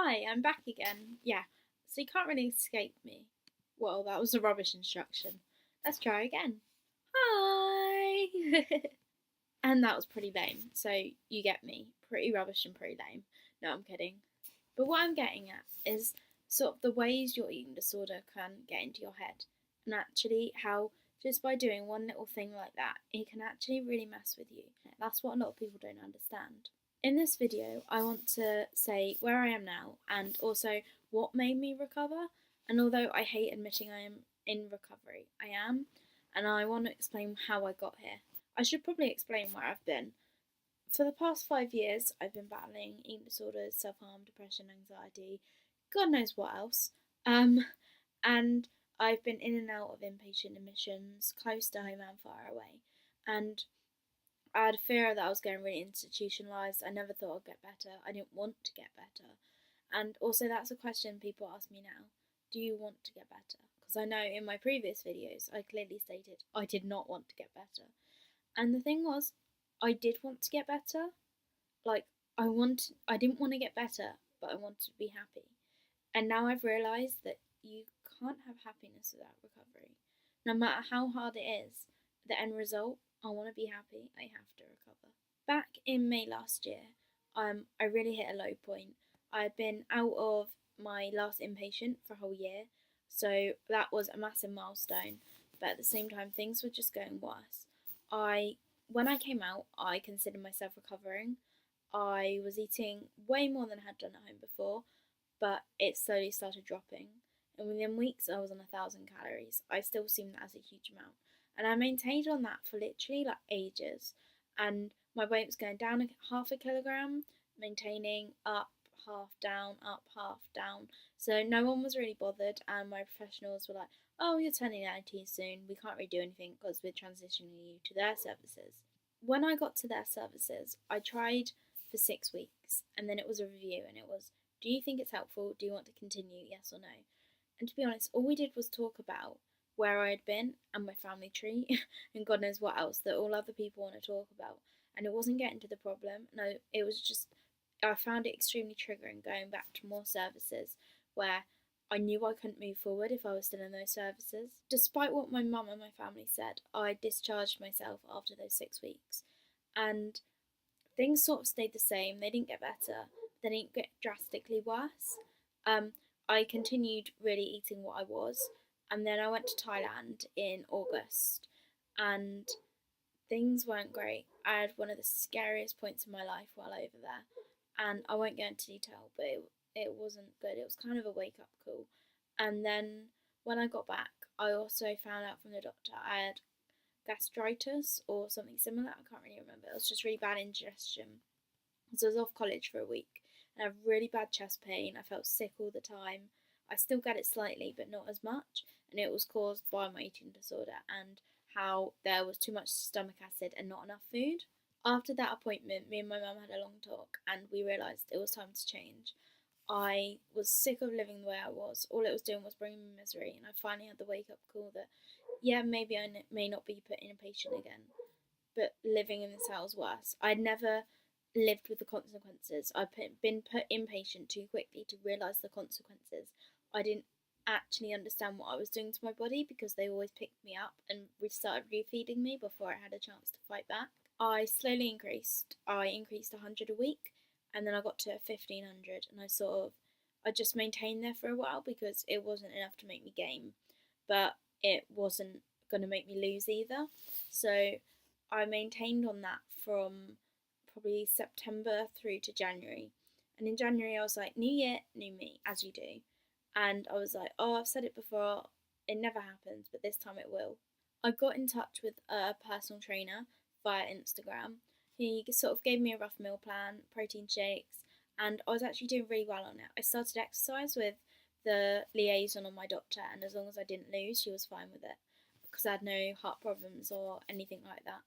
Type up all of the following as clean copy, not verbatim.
Hi, I'm back again. Yeah, so you can't really escape me. Well, that was a rubbish instruction. Let's try again. Hi! And that was pretty lame, so you get me. Pretty rubbish and pretty lame. No, I'm kidding. But what I'm getting at is sort of the ways your eating disorder can get into your head, and actually how just by doing one little thing like that, it can actually really mess with you. That's what a lot of people don't understand. In this video, I want to say where I am now and also what made me recover. And although I hate admitting I am in recovery, I am, and I want to explain how I got here. I should probably explain where I've been. For the past 5 years, I've been battling eating disorders, self harm, depression, anxiety, God knows what else. And I've been in and out of inpatient admissions, close to home and far away. And I had a fear that I was getting really institutionalised. I never thought I'd get better. I didn't want to get better. And also, that's a question people ask me now. Do you want to get better? Because I know in my previous videos, I clearly stated I did not want to get better. And the thing was, I did want to get better. Like, I didn't want to get better, but I wanted to be happy. And now I've realised that you can't have happiness without recovery. No matter how hard it is, the end result, I want to be happy, I have to recover. Back in May last year, I really hit a low point. I had been out of my last inpatient for a whole year, so that was a massive milestone. But at the same time, things were just going worse. When I came out, I considered myself recovering. I was eating way more than I had done at home before, but it slowly started dropping. And within weeks, I was on 1,000 calories. I still assumed that as a huge amount. And I maintained on that for literally like ages. And my weight was going down half a kilogram, maintaining up, half down, up, half down. So no one was really bothered. And my professionals were like, oh, you're turning 19 soon. We can't really do anything because we're transitioning you to their services. When I got to their services, I tried for 6 weeks. And then it was a review and it was, do you think it's helpful? Do you want to continue? Yes or no? And to be honest, all we did was talk about where I had been and my family tree and God knows what else that all other people want to talk about. And it wasn't getting to the problem. No, it was just, I found it extremely triggering going back to more services where I knew I couldn't move forward if I was still in those services. Despite what my mum and my family said, I discharged myself after those 6 weeks. And things sort of stayed the same. They didn't get better. They didn't get drastically worse. I continued really eating what I was, and then I went to Thailand in August, and things weren't great. I had one of the scariest points in my life while over there, and I won't go into detail, but it wasn't good. It was kind of a wake up call. And then when I got back, I also found out from the doctor I had gastritis or something similar. I can't really remember. It was just really bad indigestion. So I was off college for a week and I have really bad chest pain. I felt sick all the time. I still get it slightly, but not as much. And it was caused by my eating disorder and how there was too much stomach acid and not enough food. After that appointment, me and my mum had a long talk and we realised it was time to change. I was sick of living the way I was. All it was doing was bringing me misery, and I finally had the wake up call that, yeah, maybe I may not be put in a patient again, but living in the cell was worse. I'd never lived with the consequences. I'd been put inpatient too quickly to realise the consequences. I didn't actually understand what I was doing to my body because they always picked me up and started refeeding me before I had a chance to fight back. I slowly increased. I increased 100 a week, and then I got to 1,500, and I just maintained there for a while because it wasn't enough to make me gain, but it wasn't going to make me lose either. So I maintained on that from probably September through to January. And in January, I was like, new year, new me, as you do. And I was like, oh, I've said it before, it never happens, but this time it will. I got in touch with a personal trainer via Instagram. He sort of gave me a rough meal plan, protein shakes, and I was actually doing really well on it. I started exercise with the liaison on my doctor, and as long as I didn't lose, she was fine with it because I had no heart problems or anything like that.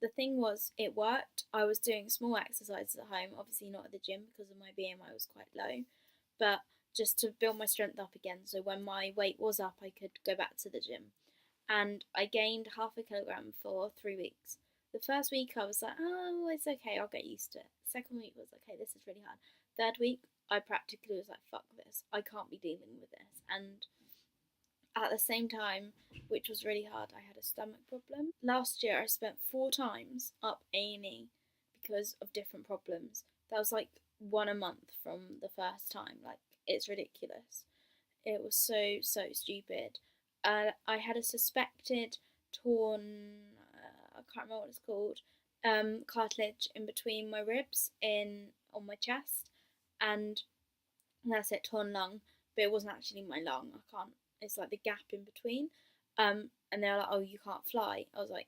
The thing was, it worked. I was doing small exercises at home, obviously not at the gym because of my BMI was quite low, but just to build my strength up again. So when my weight was up, I could go back to the gym. And I gained half a kilogram for 3 weeks. The first week I was like, oh, it's okay, I'll get used to it. Second week was okay, this is really hard. Third week, I practically was like, fuck this, I can't be dealing with this. And at the same time, which was really hard, I had a stomach problem. Last year I spent 4 times up A&E because of different problems. That was like one a month from the first time. Like, it's ridiculous. It was so stupid. I had a suspected torn, I can't remember what it's called, cartilage in between my ribs in on my chest, and that's it, torn lung. But it wasn't actually my lung. I can't. It's like the gap in between. And they were like, "Oh, you can't fly." I was like,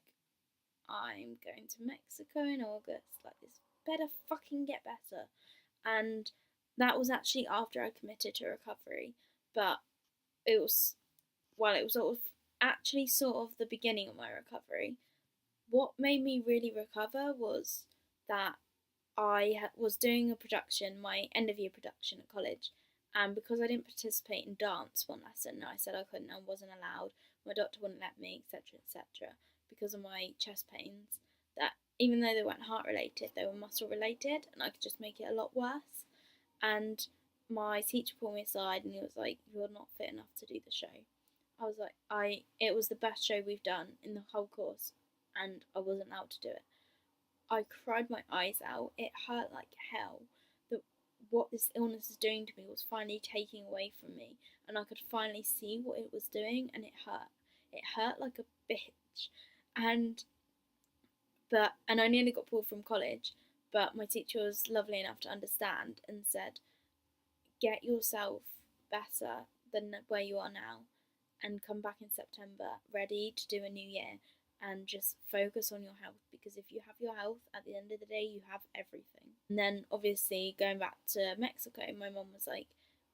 "I'm going to Mexico in August. Like, this better fucking get better." And that was actually after I committed to recovery, but it was, well, it was sort of actually sort of the beginning of my recovery. What made me really recover was that I was doing a production, my end of year production at college, and because I didn't participate in dance one lesson, I said I couldn't and wasn't allowed. My doctor wouldn't let me, etc., etc., because of my chest pains. That even though they weren't heart related, they were muscle related, and I could just make it a lot worse. And my teacher pulled me aside and he was like, "You're not fit enough to do the show." I was like, it was the best show we've done in the whole course, and I wasn't allowed to do it. I cried my eyes out. It hurt like hell. That what this illness is doing to me was finally taking away from me, and I could finally see what it was doing, and it hurt. It hurt like a bitch, and and I nearly got pulled from college. But my teacher was lovely enough to understand and said, "Get yourself better than where you are now, and come back in September ready to do a new year, and just focus on your health, because if you have your health, at the end of the day, you have everything." And then, obviously, going back to Mexico, my mum was like,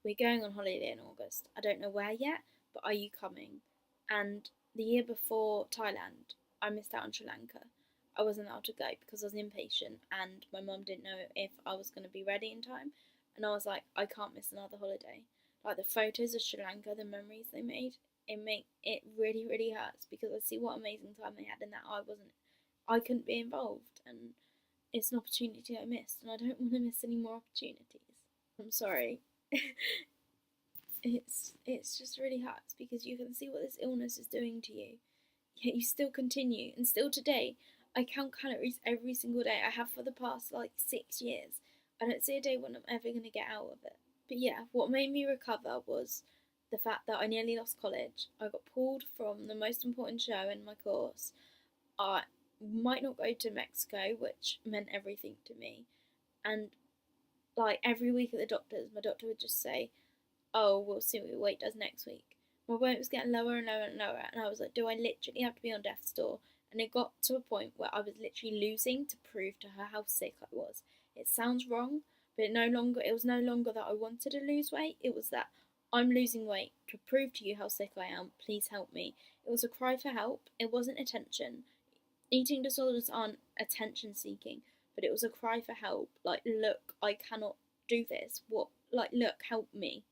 "We're going on holiday in August. I don't know where yet, but are you coming?" And the year before Thailand, I missed out on Sri Lanka. I wasn't allowed to go because I was impatient, and my mum didn't know if I was going to be ready in time. And I was like, I can't miss another holiday. Like, the photos of Sri Lanka, the memories they made, it really really hurts, because I see what amazing time they had, and that I couldn't be involved, and it's an opportunity I missed, and I don't want to miss any more opportunities. I'm sorry. It's just really hurts, because you can see what this illness is doing to you, yet you still continue. And still today, I count calories every single day. I have for the past like 6 years. I don't see a day when I'm ever going to get out of it. But yeah, what made me recover was the fact that I nearly lost college. I got pulled from the most important show in my course. I might not go to Mexico, which meant everything to me. And like every week at the doctor's, my doctor would just say, "Oh, we'll see what your weight does next week." My weight was getting lower and lower and lower, and I was like, "Do I literally have to be on death's door?" And it got to a point where I was literally losing to prove to her how sick I was. It sounds wrong, but it was no longer that I wanted to lose weight. It was that I'm losing weight to prove to you how sick I am. Please help me. It was a cry for help. It wasn't attention. Eating disorders aren't attention seeking, but it was a cry for help. Like, look, I cannot do this. What? Like, look, help me.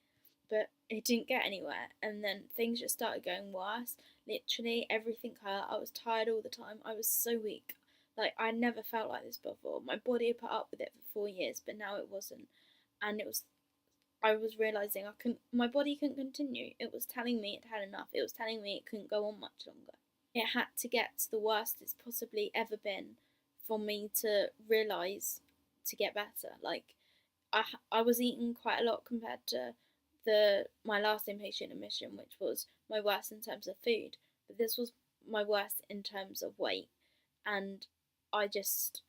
But it didn't get anywhere, and then things just started going worse. Literally everything hurt. I was tired all the time. I was so weak. Like, I never felt like this before. My body had put up with it for 4 years, but now it wasn't. And I was realizing my body couldn't continue. It was telling me it had enough. It was telling me it couldn't go on much longer. It had to get to the worst it's possibly ever been for me to realize to get better. Like, I was eating quite a lot compared to my last inpatient admission, which was my worst in terms of food. But this was my worst in terms of weight, and I just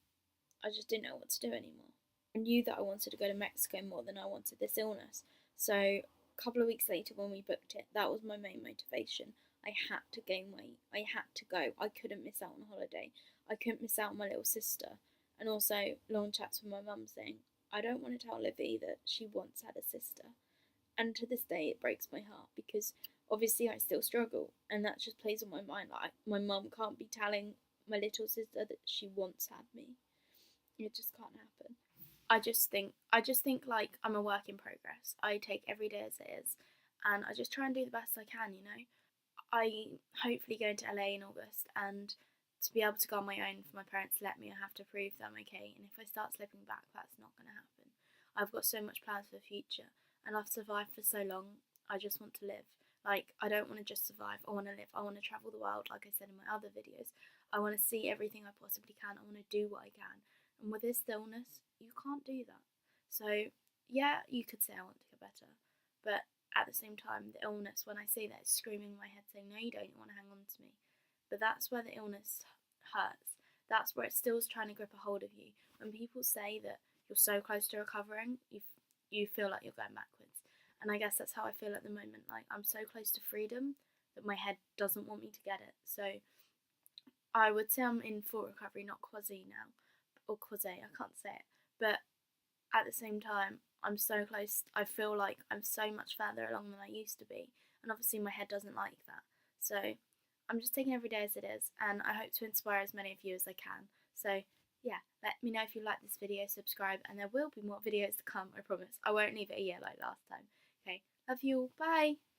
didn't know what to do anymore. I knew that I wanted to go to Mexico more than I wanted this illness. So a couple of weeks later, when we booked it, that was my main motivation. I had to gain weight. I had to go. I couldn't miss out on a holiday. I couldn't miss out on my little sister. And also long chats with my mum saying, "I don't want to tell Livy that she once had a sister." And to this day, it breaks my heart, because obviously I still struggle, and that just plays on my mind. Like, my mum can't be telling my little sister that she once had me. It just can't happen. I just think like I'm a work in progress. I take every day as it is, and I just try and do the best I can. I hopefully going to LA in August, and to be able to go on my own, for my parents to let me, I have to prove that I'm okay. And if I start slipping back, that's not going to happen. I've got so much plans for the future, and I've survived for so long. I just want to live. Like, I don't want to just survive. I want to live. I want to travel the world, like I said in my other videos. I want to see everything I possibly can. I want to do what I can. And with this illness, you can't do that. So, yeah, you could say I want to get better. But at the same time, the illness, when I say that, it's screaming in my head saying, no, you don't, you want to hang on to me. But that's where the illness hurts. That's where it still is trying to grip a hold of you. When people say that you're so close to recovering, you feel like you're going backwards. And I guess that's how I feel at the moment. Like, I'm so close to freedom that my head doesn't want me to get it. So I would say I'm in full recovery, not quasi now, or quasi, I can't say it. But at the same time, I'm so close. I feel like I'm so much further along than I used to be. And obviously my head doesn't like that. So I'm just taking every day as it is, and I hope to inspire as many of you as I can. So yeah, let me know if you like this video, subscribe, and there will be more videos to come, I promise. I won't leave it a year like last time. Okay, love you all, bye!